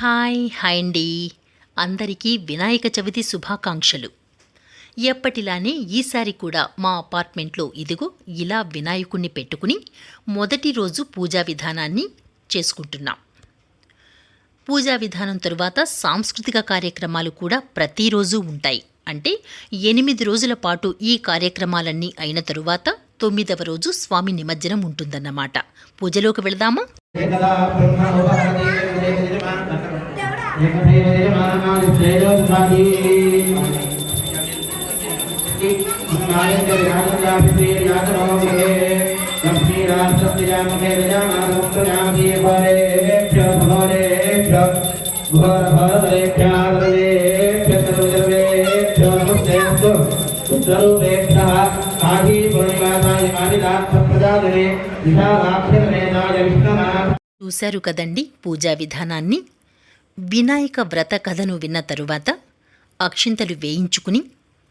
Hi అండి. అందరికీ వినాయక చవితి శుభాకాంక్షలు. ఎప్పటిలానే ఈసారి కూడా మా అపార్ట్మెంట్లో ఇదిగో ఇలా వినాయకుణ్ణి పెట్టుకుని మొదటి రోజు పూజా విధానాన్ని చేసుకుంటున్నాం. పూజా విధానం తరువాత సాంస్కృతిక కార్యక్రమాలు కూడా ప్రతిరోజు ఉంటాయి. అంటే 8 రోజుల పాటు ఈ కార్యక్రమాలన్నీ అయిన తరువాత 9వ రోజు స్వామి నిమజ్జనం ఉంటుందన్నమాట. పూజలోకి వెళదామా? చూశారు కదండి పూజా విధానాన్ని. వినాయక వ్రత కథను విన్న తరువాత అక్షింతలు వేయించుకుని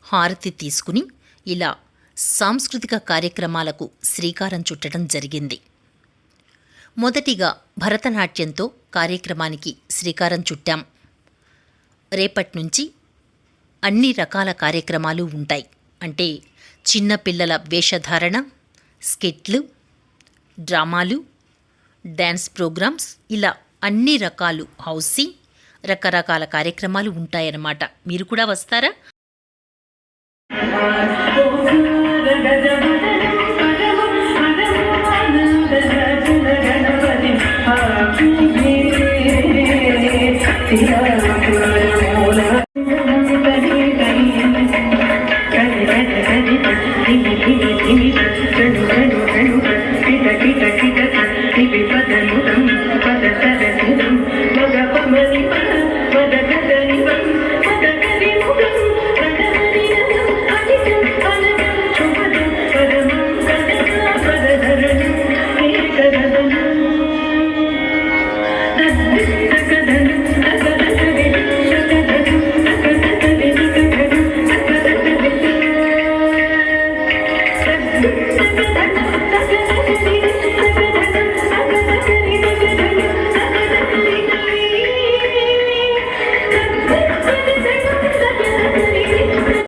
హారతి తీసుకుని ఇలా సాంస్కృతిక కార్యక్రమాలకు శ్రీకారం చుట్టడం జరిగింది. మొదటిగా భరతనాట్యంతో కార్యక్రమానికి శ్రీకారం చుట్టాం. రేపటి నుంచి అన్ని రకాల కార్యక్రమాలు ఉంటాయి. అంటే చిన్నపిల్లల వేషధారణ, స్కిట్లు, డ్రామాలు, డ్యాన్స్ ప్రోగ్రామ్స్, ఇలా అన్ని రకాలు హౌసీ రకరకాల కార్యక్రమాలు ఉంటాయన్నమాట. మీరు కూడా వస్తారా?